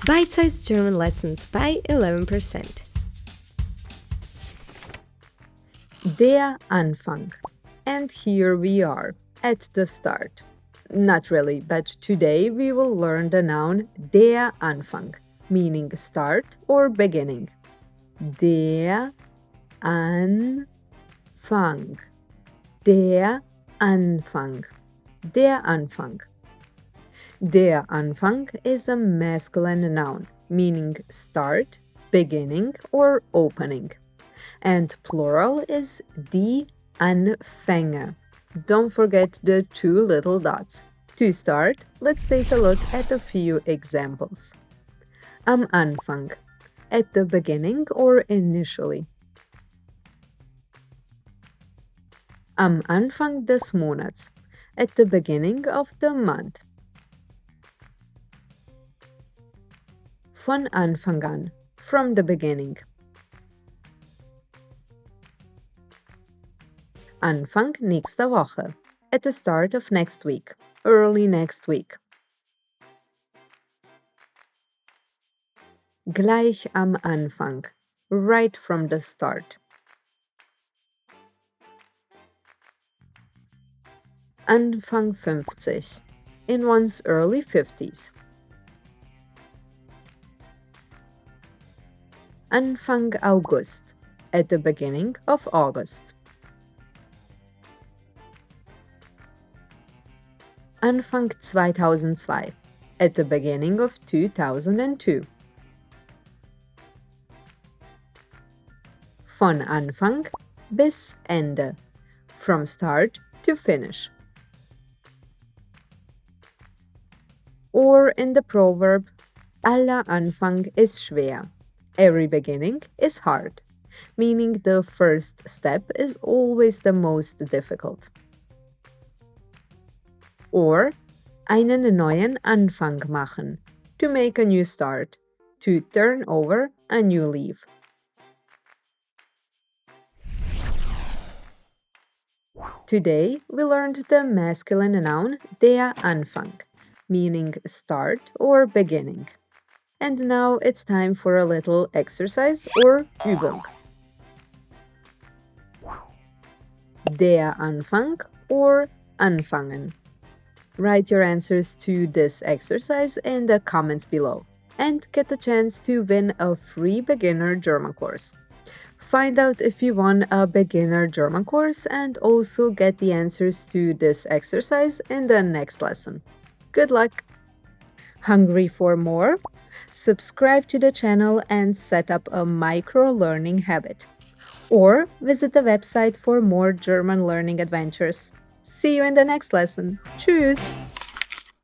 Bite-sized German lessons by 11%. Der Anfang. And here we are, at the start. Not really, but today we will learn the noun der Anfang, meaning start or beginning. Der Anfang. Der Anfang. Der Anfang. Der Anfang is a masculine noun, meaning start, beginning, or opening. And plural is die Anfänge. Don't forget the two little dots. To start, let's take a look at a few examples. Am Anfang, at the beginning or initially. Am Anfang des Monats, at the beginning of the month. Von Anfang an, from the beginning. Anfang nächster Woche, at the start of next week, early next week. Gleich am Anfang, right from the start. Anfang 50, in one's early 50s. Anfang August, at the beginning of August. Anfang 2002, at the beginning of 2002. Von Anfang bis Ende, from start to finish. Or in the proverb, aller Anfang ist schwer. Every beginning is hard, meaning the first step is always the most difficult. Or einen neuen Anfang machen, to make a new start, to turn over a new leaf. Today, we learned the masculine noun der Anfang, meaning start or beginning. And now it's time for a little exercise or Übung. Der Anfang or anfangen. Write your answers to this exercise in the comments below and get the chance to win a free beginner German course. Find out if you won a beginner German course and also get the answers to this exercise in the next lesson. Good luck! Hungry for more? Subscribe to the channel and set up a micro-learning habit. Or visit the website for more German learning adventures. See you in the next lesson. Tschüss!